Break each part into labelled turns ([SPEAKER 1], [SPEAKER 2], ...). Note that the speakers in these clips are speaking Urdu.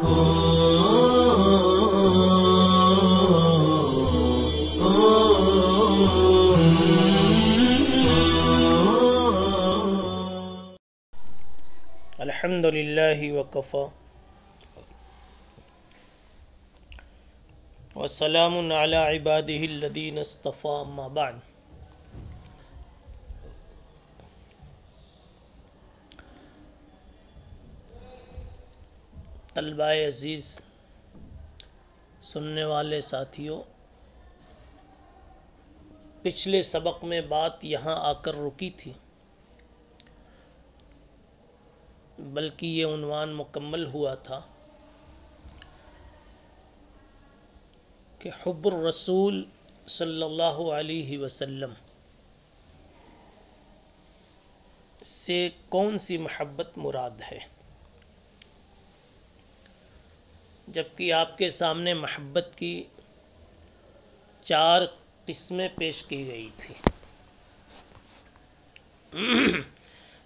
[SPEAKER 1] الحمد للہ وکفی وسلام علی عبادہ الذین اصطفی، اما بعد۔ طلبہ عزیز، سننے والے ساتھیوں، پچھلے سبق میں بات یہاں آ کر رکی تھی، بلکہ یہ عنوان مکمل ہوا تھا کہ حب الرسول صلی اللہ علیہ وسلم سے کون سی محبت مراد ہے، جبکہ آپ کے سامنے محبت کی 4 قسمیں پیش کی گئی تھی۔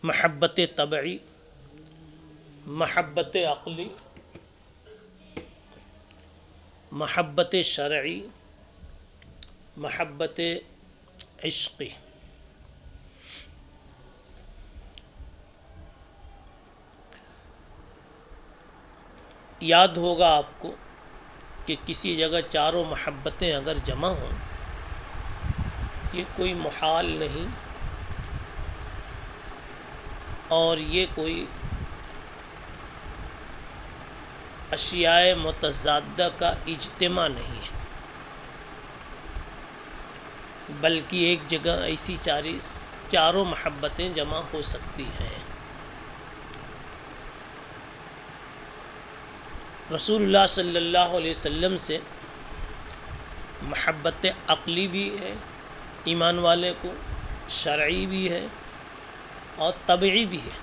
[SPEAKER 1] محبت طبعی، محبت عقلی، محبت شرعی، محبت عشقی۔ یاد ہوگا آپ کو کہ کسی جگہ چاروں محبتیں اگر جمع ہوں، یہ کوئی محال نہیں اور یہ کوئی اشیاء متضادہ کا اجتماع نہیں ہے، بلکہ ایک جگہ ایسی چاروں محبتیں جمع ہو سکتی ہیں۔ رسول اللہ صلی اللہ علیہ وسلم سے محبت عقلی بھی ہے ایمان والے کو، شرعی بھی ہے اور طبعی بھی ہے۔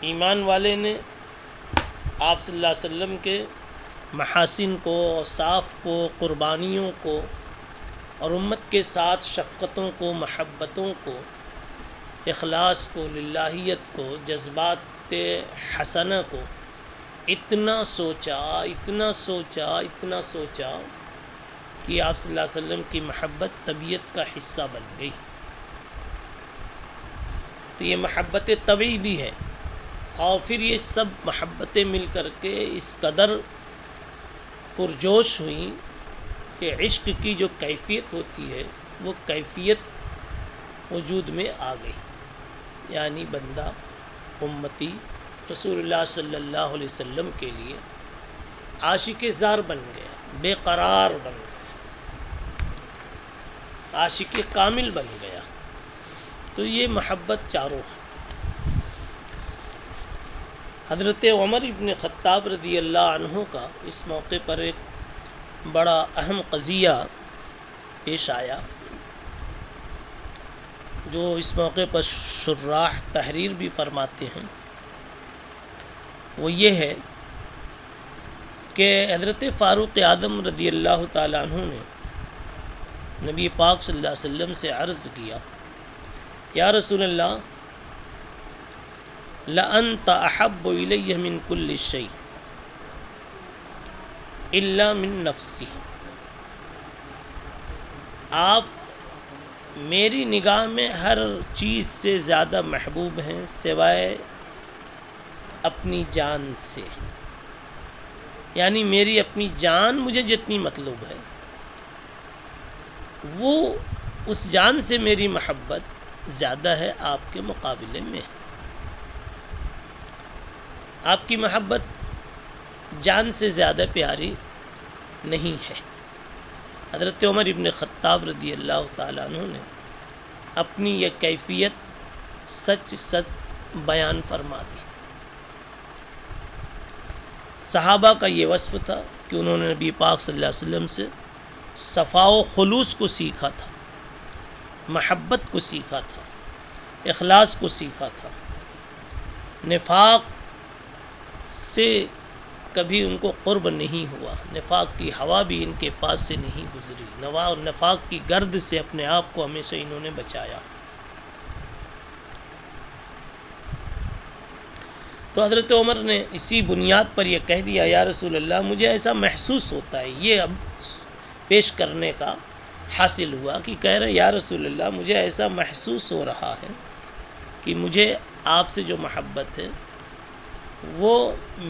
[SPEAKER 1] ایمان والے نے آپ صلی اللہ علیہ وسلم کے محاسن کو، اوصاف کو، قربانیوں کو اور امت کے ساتھ شفقتوں کو، محبتوں کو، اخلاص کو، للہیت کو، جذبات حسنہ کو اتنا سوچا کہ آپ صلی اللہ علیہ وسلم کی محبت طبیعت کا حصہ بن گئی۔ تو یہ محبت طبعی بھی ہے، اور پھر یہ سب محبتیں مل کر کے اس قدر پرجوش ہوئیں کہ عشق کی جو کیفیت ہوتی ہے وہ کیفیت وجود میں آ گئی، یعنی بندہ امتی رسول اللہ صلی اللہ علیہ وسلم کے لیے عاشق زار بن گیا، بے قرار بن گیا، عاشق کامل بن گیا۔ تو یہ محبت چاروں ہے۔ حضرت عمر ابن خطاب رضی اللہ عنہ کا اس موقع پر ایک بڑا اہم قضیہ پیش آیا، جو اس موقع پر شراح تحریر بھی فرماتے ہیں۔ وہ یہ ہے کہ حضرت فاروق اعظم رضی اللہ تعالیٰ عنہ نے نبی پاک صلی اللہ علیہ وسلم سے عرض کیا، یا رسول اللہ، لَأَنْتَ أَحَبُّ إِلَيَّ مِنْ كُلِّ شَيْءٍ إِلَّا مِنْ نَفْسِي۔ آپ میری نگاہ میں ہر چیز سے زیادہ محبوب ہیں سوائے اپنی جان سے، یعنی میری اپنی جان مجھے جتنی مطلوب ہے، وہ اس جان سے میری محبت زیادہ ہے آپ کے مقابلے میں۔ آپ کی محبت جان سے زیادہ پیاری نہیں ہے۔ حضرت عمر ابن خطاب رضی اللہ تعالیٰ عنہ نے اپنی یہ کیفیت سچ بیان فرما دی۔ صحابہ کا یہ وصف تھا کہ انہوں نے نبی پاک صلی اللہ علیہ وسلم سے صفا و خلوص کو سیکھا تھا، محبت کو سیکھا تھا، اخلاص کو سیکھا تھا۔ نفاق سے کبھی ان کو قرب نہیں ہوا، نفاق کی ہوا بھی ان کے پاس سے نہیں گزری، نفاق کی گرد سے اپنے آپ کو ہمیشہ انہوں نے بچایا۔ تو حضرت عمر نے اسی بنیاد پر یہ کہہ دیا یا رسول اللہ مجھے ایسا محسوس ہوتا ہے، یہ اب پیش کرنے کا حاصل ہوا کہ کہہ رہے یا رسول اللہ مجھے ایسا محسوس ہو رہا ہے کہ مجھے آپ سے جو محبت ہے وہ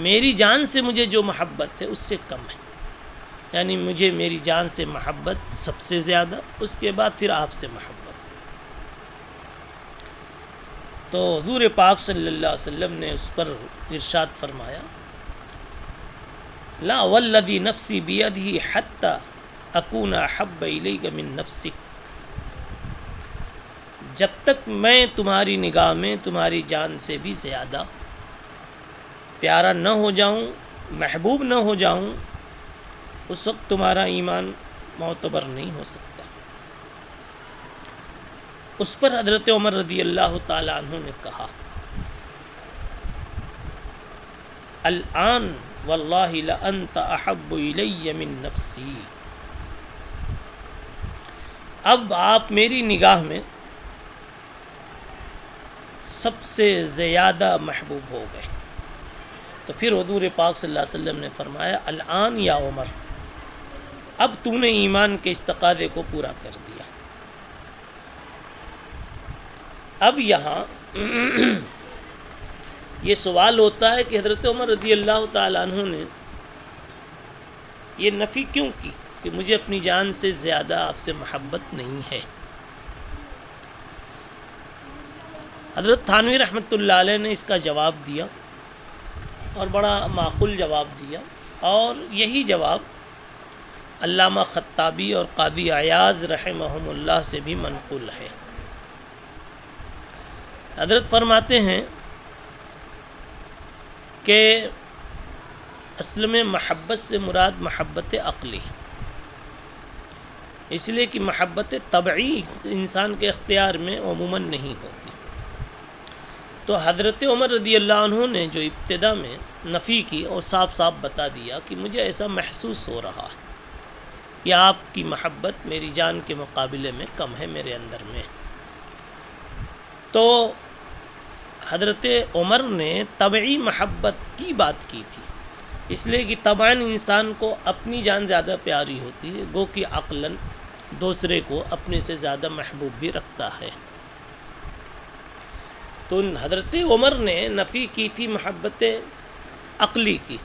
[SPEAKER 1] میری جان سے مجھے جو محبت ہے اس سے کم ہے، یعنی مجھے میری جان سے محبت سب سے زیادہ، اس کے بعد پھر آپ سے محبت۔ تو حضور پاک صلی اللہ علیہ وسلم نے اس پر ارشاد فرمایا لا والذی نفسی بیدہ حتی اکون احب الیک من نفسک، جب تک میں تمہاری نگاہ میں تمہاری جان سے بھی زیادہ پیارا نہ ہو جاؤں، محبوب نہ ہو جاؤں، اس وقت تمہارا ایمان معتبر نہیں ہو سکتا۔ اس پر حضرت عمر رضی اللہ تعالی عنہ نے کہا الآن واللہ لأنت احب الی من نفسی، اب آپ میری نگاہ میں سب سے زیادہ محبوب ہو گئے۔ تو پھر حضور پاک صلی اللہ علیہ وسلم نے فرمایا الآن یا عمر، اب تو نے ایمان کے اس تقاضے کو پورا کر دیا۔ اب یہاں یہ سوال ہوتا ہے کہ حضرت عمر رضی اللہ تعالیٰ عنہ نے یہ نفی کیوں کی کہ مجھے اپنی جان سے زیادہ آپ سے محبت نہیں ہے؟ حضرت تھانوی رحمۃ اللہ علیہ نے اس کا جواب دیا اور بڑا معقول جواب دیا، اور یہی جواب علامہ خطابی اور قاضی عیاض رحمہم اللہ سے بھی منقول ہے۔ حضرت فرماتے ہیں کہ اصل میں محبت سے مراد محبت عقلی، اس لیے کہ محبت طبعی انسان کے اختیار میں عموماً نہیں ہوتی۔ تو حضرت عمر رضی اللہ عنہ نے جو ابتدا میں نفی کی اور صاف صاف بتا دیا کہ مجھے ایسا محسوس ہو رہا ہے کہ آپ کی محبت میری جان کے مقابلے میں کم ہے میرے اندر میں، تو حضرت عمر نے طبعی محبت کی بات کی تھی، اس لیے کہ طبعاً انسان کو اپنی جان زیادہ پیاری ہوتی ہے، گو کہ عقلاً دوسرے کو اپنے سے زیادہ محبوب بھی رکھتا ہے۔ تو حضرت عمر نے نفی کی تھی محبت عقلی کی،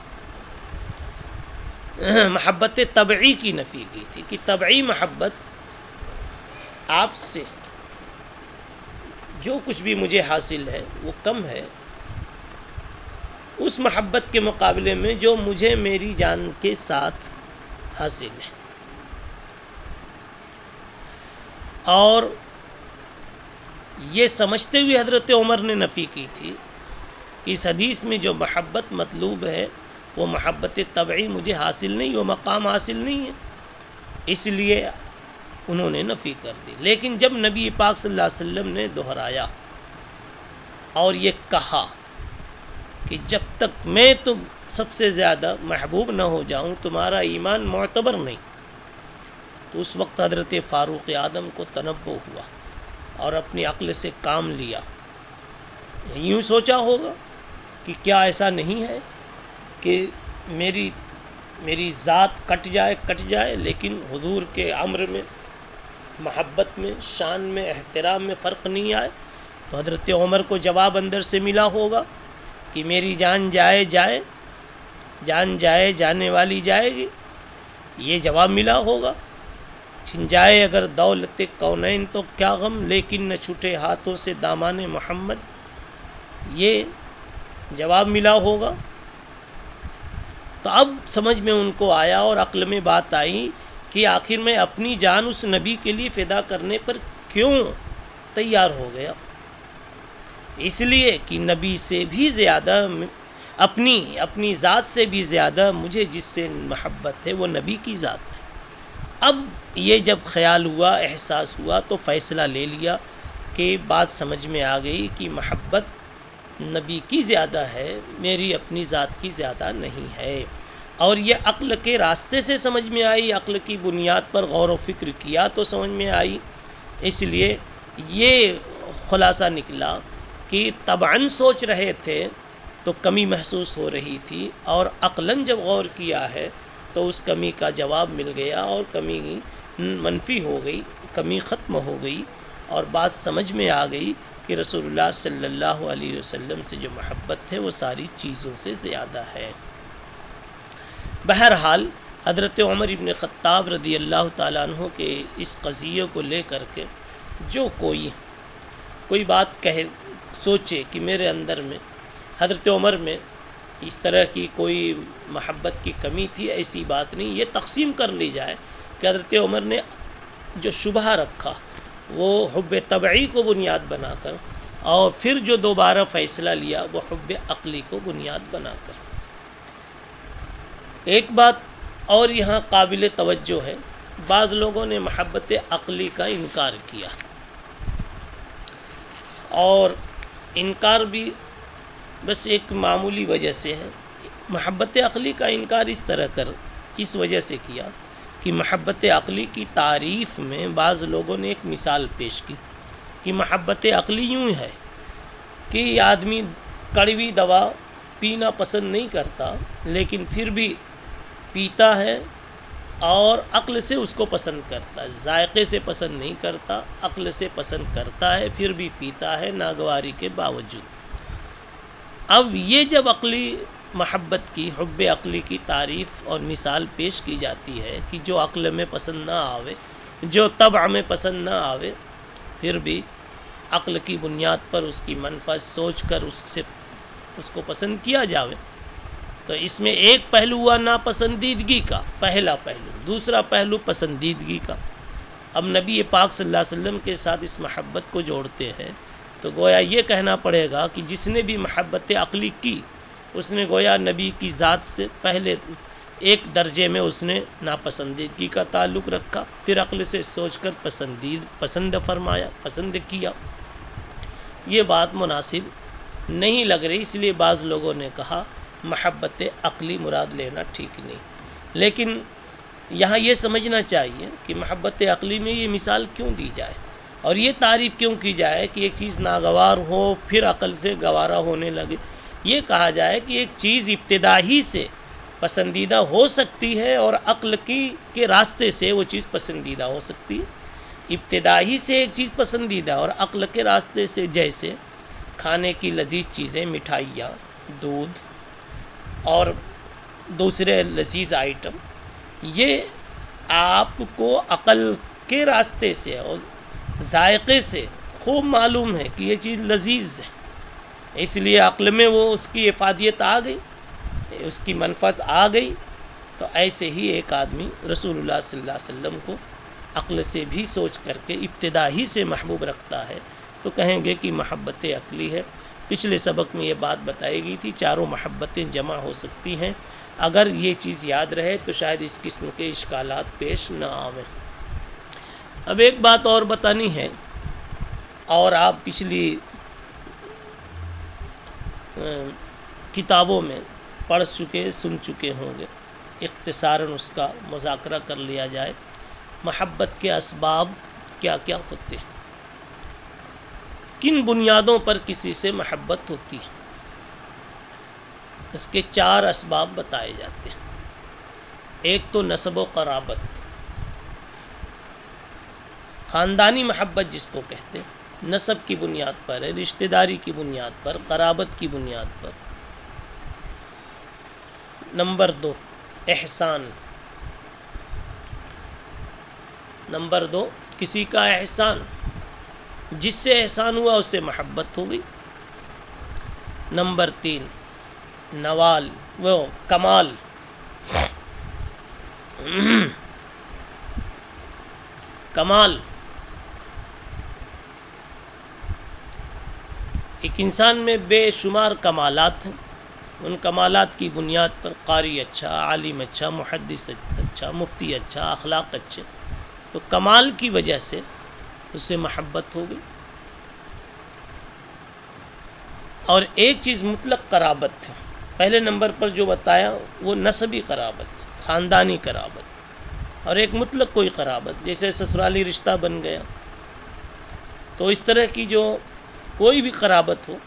[SPEAKER 1] محبت طبعی کی نفی کی تھی کہ طبعی محبت آپ سے جو کچھ بھی مجھے حاصل ہے وہ کم ہے اس محبت کے مقابلے میں جو مجھے میری جان کے ساتھ حاصل ہے۔ اور یہ سمجھتے ہوئے حضرت عمر نے نفی کی تھی کہ اس حدیث میں جو محبت مطلوب ہے وہ محبت طبعی مجھے حاصل نہیں، وہ مقام حاصل نہیں ہے، اس لیے انہوں نے نفی کر دی۔ لیکن جب نبی پاک صلی اللہ علیہ وسلم نے دہرایا اور یہ کہا کہ جب تک میں تم سب سے زیادہ محبوب نہ ہو جاؤں تمہارا ایمان معتبر نہیں، تو اس وقت حضرت فاروق اعظم کو تنبہ ہوا اور اپنی عقل سے کام لیا۔ یوں سوچا ہوگا کہ کیا ایسا نہیں ہے کہ میری ذات کٹ جائے لیکن حضور کے امر میں، محبت میں، شان میں، احترام میں فرق نہیں آئے؟ تو حضرت عمر کو جواب اندر سے ملا ہوگا کہ میری جان جانے والی جائے گی، یہ جواب ملا ہوگا۔ چھن جائے اگر دولت کونین تو کیا غم، لیکن نہ چھوٹے ہاتھوں سے دامان محمد، یہ جواب ملا ہوگا۔ تو اب سمجھ میں ان کو آیا اور عقل میں بات آئی کہ آخر میں اپنی جان اس نبی کے لیے فدا کرنے پر کیوں تیار ہو گیا؟ اس لیے کہ نبی سے بھی زیادہ، اپنی ذات سے بھی زیادہ مجھے جس سے محبت ہے وہ نبی کی ذات ہے۔ اب یہ جب خیال ہوا، احساس ہوا، تو فیصلہ لے لیا کہ بات سمجھ میں آ گئی کہ محبت نبی کی زیادہ ہے، میری اپنی ذات کی زیادہ نہیں ہے۔ اور یہ عقل کے راستے سے سمجھ میں آئی، عقل کی بنیاد پر غور و فکر کیا تو سمجھ میں آئی۔ اس لیے یہ خلاصہ نکلا کہ طبعاً سوچ رہے تھے تو کمی محسوس ہو رہی تھی، اور عقلاً جب غور کیا ہے تو اس کمی کا جواب مل گیا اور کمی منفی ہو گئی، کمی ختم ہو گئی، اور بات سمجھ میں آ گئی کہ رسول اللہ صلی اللہ علیہ وسلم سے جو محبت ہے وہ ساری چیزوں سے زیادہ ہے۔ بہرحال حضرت عمر ابن خطاب رضی اللہ تعالیٰ عنہ کے اس قضیے کو لے کر کے جو کوئی بات سوچے کہ میرے اندر میں، حضرت عمر میں اس طرح کی کوئی محبت کی کمی تھی، ایسی بات نہیں۔ یہ تقسیم کر لی جائے کہ حضرت عمر نے جو شبہ رکھا وہ حب طبعی کو بنیاد بنا کر، اور پھر جو دوبارہ فیصلہ لیا وہ حب عقلی کو بنیاد بنا کر۔ ایک بات اور یہاں قابل توجہ ہے، بعض لوگوں نے محبت عقلی کا انکار کیا، اور انکار بھی بس ایک معمولی وجہ سے ہے۔ محبت عقلی کا انکار اس وجہ سے کیا کہ محبت عقلی کی تعریف میں بعض لوگوں نے ایک مثال پیش کی کہ محبت عقلی یوں ہے کہ آدمی کڑوی دوا پینا پسند نہیں کرتا، لیکن پھر بھی پیتا ہے اور عقل سے اس کو پسند کرتا ہے، ذائقے سے پسند نہیں کرتا، عقل سے پسند کرتا ہے، پھر بھی پیتا ہے ناگواری کے باوجود۔ اب یہ جب عقلی محبت کی، حب عقلی کی تعریف اور مثال پیش کی جاتی ہے کہ جو عقل میں پسند نہ آوے، جو طبع میں پسند نہ آوے، پھر بھی عقل کی بنیاد پر اس کی منفعت سوچ کر اس کو پسند کیا جاوے، تو اس میں ایک پہلو ہوا ناپسندیدگی کا، پہلا پہلو۔ دوسرا پہلو پسندیدگی کا۔ اب نبی پاک صلی اللہ علیہ وسلم کے ساتھ اس محبت کو جوڑتے ہیں تو گویا یہ کہنا پڑے گا کہ جس نے بھی محبت عقلی کی، اس نے گویا نبی کی ذات سے پہلے ایک درجے میں اس نے ناپسندیدگی کا تعلق رکھا، پھر عقل سے سوچ کر پسند فرمایا، پسند کیا۔ یہ بات مناسب نہیں لگ رہی، اس لیے بعض لوگوں نے کہا محبت عقلی مراد لینا ٹھیک نہیں۔ لیکن یہاں یہ سمجھنا چاہیے کہ محبت عقلی میں یہ مثال کیوں دی جائے اور یہ تعریف کیوں کی جائے کہ ایک چیز ناگوار ہو پھر عقل سے گوارا ہونے لگے۔ یہ کہا جائے کہ ایک چیز ابتدائی سے پسندیدہ ہو سکتی ہے اور عقل کے راستے سے وہ چیز پسندیدہ ہو سکتی ہے۔ ابتدائی سے ایک چیز پسندیدہ اور عقل کے راستے سے، جیسے کھانے کی لذیذ چیزیں، مٹھائیاں، دودھ اور دوسرے لذیذ آئٹم، یہ آپ کو عقل کے راستے سے اور ذائقے سے خوب معلوم ہے کہ یہ چیز لذیذ ہے، اس لیے عقل میں وہ اس کی افادیت آ گئی، اس کی منفعت آ گئی۔ تو ایسے ہی ایک آدمی رسول اللہ صلی اللہ علیہ وسلم کو عقل سے بھی سوچ کر کے ابتدائی سے محبوب رکھتا ہے تو کہیں گے کہ محبت عقلی ہے۔ پچھلے سبق میں یہ بات بتائی گئی تھی، چاروں محبتیں جمع ہو سکتی ہیں۔ اگر یہ چیز یاد رہے تو شاید اس قسم کے اشکالات پیش نہ آویں۔ اب ایک بات اور بتانی ہے، اور آپ پچھلی کتابوں میں پڑھ چکے، سن چکے ہوں گے، اختصاراً اس کا مذاکرہ کر لیا جائے۔ محبت کے اسباب کیا کیا ہوتے ہیں، کن بنیادوں پر کسی سے محبت ہوتی ہے، اس کے 4 اسباب بتائے جاتے ہیں۔ ایک تو نسب و قرابت، خاندانی محبت جس کو کہتے ہیں، نسب کی بنیاد پر ہے، رشتہ داری کی بنیاد پر، قرابت کی بنیاد پر۔ نمبر 2 احسان، نمبر 2 کسی کا احسان، جس سے احسان ہوا اس سے محبت ہو گئی۔ نمبر 3 نوال، وہ کمال، کمال، ایک انسان میں بے شمار کمالات ہیں، ان کمالات کی بنیاد پر قاری اچھا، عالم اچھا، محدث اچھا، مفتی اچھا، اخلاق اچھے، تو کمال کی وجہ سے اس سے محبت ہو گئی۔ اور ایک چیز مطلق قرابت ہے، پہلے نمبر پر جو بتایا وہ نسبی قرابت، خاندانی قرابت، اور ایک مطلق کوئی قرابت جیسے سسرالی رشتہ بن گیا۔ تو اس طرح کی جو کوئی بھی قرابت ہو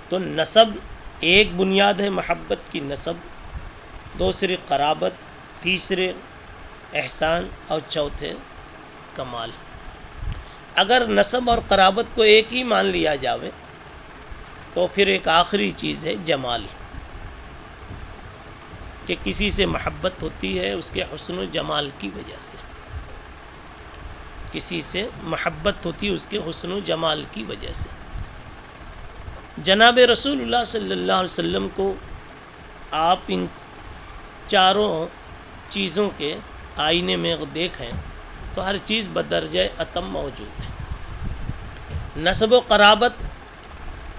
[SPEAKER 1] تو نسب ایک بنیاد ہے محبت کی، نسب، دوسرے قرابت، تیسرے احسان اور چوتھے کمال۔ اگر نسب اور قرابت کو ایک ہی مان لیا جاوے تو پھر ایک آخری چیز ہے جمال، کہ کسی سے محبت ہوتی ہے اس کے حسن و جمال کی وجہ سے، کسی سے محبت ہوتی ہے اس کے حسن و جمال کی وجہ سے۔ جناب رسول اللہ صلی اللہ علیہ وسلم کو آپ ان چاروں چیزوں کے آئینے میں دیکھیں تو ہر چیز بدرجہ اتم موجود ہے۔ نسب و قرابت،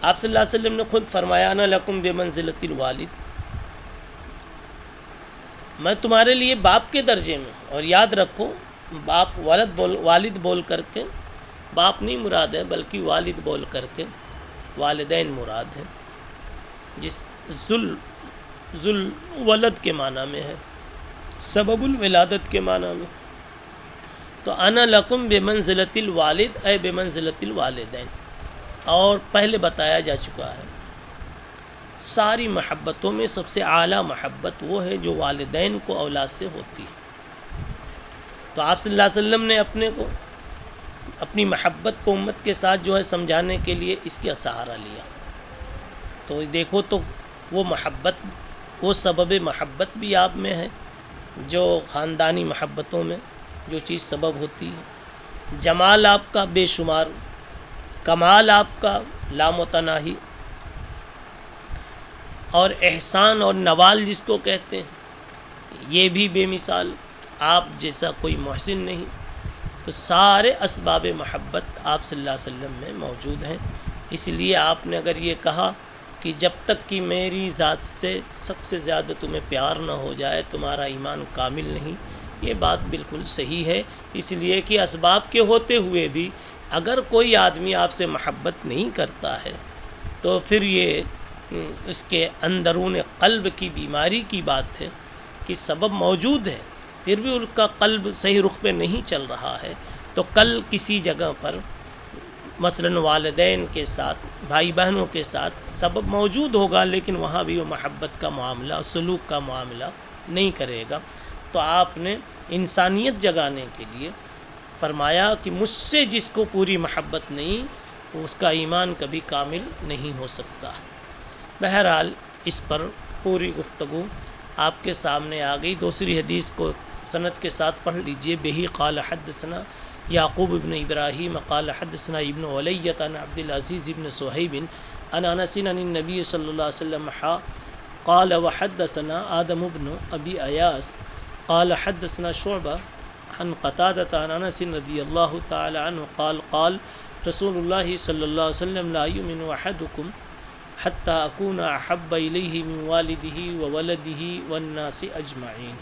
[SPEAKER 1] آپ صلی اللہ علیہ وسلم نے خود فرمایا انا لکم بمنزلۃ الوالد، میں تمہارے لیے باپ کے درجے میں، اور یاد رکھو باپ والد بول کر کے باپ نہیں مراد ہے، بلکہ والد بول کر کے والدین مراد ہے، جس ذل ولد کے معنی میں ہے، سبب الولادت کے معنی میں۔ تو انا لکم بمنزلۃ الوالد اے بمنزلۃ الوالدین، اور پہلے بتایا جا چکا ہے ساری محبتوں میں سب سے اعلیٰ محبت وہ ہے جو والدین کو اولاد سے ہوتی ہے۔ تو آپ صلی اللہ علیہ وسلم نے اپنی محبت کو امت کے ساتھ جو ہے سمجھانے کے لیے اس کا سہارا لیا۔ تو دیکھو تو وہ محبت، وہ سبب محبت بھی آپ میں ہے جو خاندانی محبتوں میں جو چیز سبب ہوتی ہے، جمال آپ کا بے شمار، کمال آپ کا لامتناہی، اور احسان اور نوال جس کو کہتے ہیں یہ بھی بے مثال، آپ جیسا کوئی محسن نہیں۔ تو سارے اسباب محبت آپ صلی اللہ علیہ وسلم میں موجود ہیں۔ اس لیے آپ نے اگر یہ کہا کہ جب تک کہ میری ذات سے سب سے زیادہ تمہیں پیار نہ ہو جائے تمہارا ایمان کامل نہیں، یہ بات بالکل صحیح ہے۔ اس لیے کہ اسباب کے ہوتے ہوئے بھی اگر کوئی آدمی آپ سے محبت نہیں کرتا ہے تو پھر یہ اس کے اندرون قلب کی بیماری کی بات ہے کہ سبب موجود ہے پھر بھی ان کا قلب صحیح رخ پہ نہیں چل رہا ہے، تو کل کسی جگہ پر مثلا والدین کے ساتھ، بھائی بہنوں کے ساتھ سبب موجود ہوگا لیکن وہاں بھی وہ محبت کا معاملہ، سلوک کا معاملہ نہیں کرے گا۔ تو آپ نے انسانیت جگانے کے لیے فرمایا کہ مجھ سے جس کو پوری محبت نہیں اس کا ایمان کبھی کامل نہیں ہو سکتا۔ بہرحال اس پر پوری گفتگو آپ کے سامنے آ گئی۔ دوسری حدیث کو سند کے ساتھ پڑھ لیجئے۔ بہی قال حدثنا یعقوب ابن ابراہیم قال حدثنا ابن علیۃ عن عبد العزیز ابن صہیب عن انس عن النبی صلی اللہ علیہ وسلم قال وحدثنا آدم ابن ابی ایاس قال حدثنا شعبہ عن قتادۃ عن انس رضی اللہ تعالی عنہ قال قال رسول اللہ صلی اللہ علیہ وسلم لا یؤمن احدکم حتی اکون احب الیہ من والدہ وولدہ والناس اجمعین۔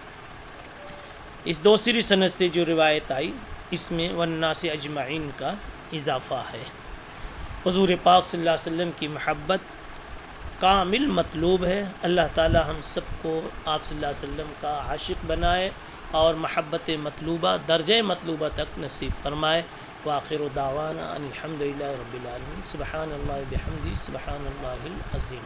[SPEAKER 1] اس دوسری سند سے جو روایت آئی اس میں والناس اجمعین کا اضافہ ہے۔ حضور پاک صلی اللہ علیہ وسلم کی محبت کامل مطلوب ہے۔ اللہ تعالی ہم سب کو آپ صلی اللہ علیہ وسلم کا عاشق بنائے اور محبت مطلوبہ درجہ مطلوبہ تک نصیب فرمائے۔ وآخر دعوانا ان الحمد للہ رب العالمین۔ سبحان اللہ بحمدہ، سبحان اللہ العظیم۔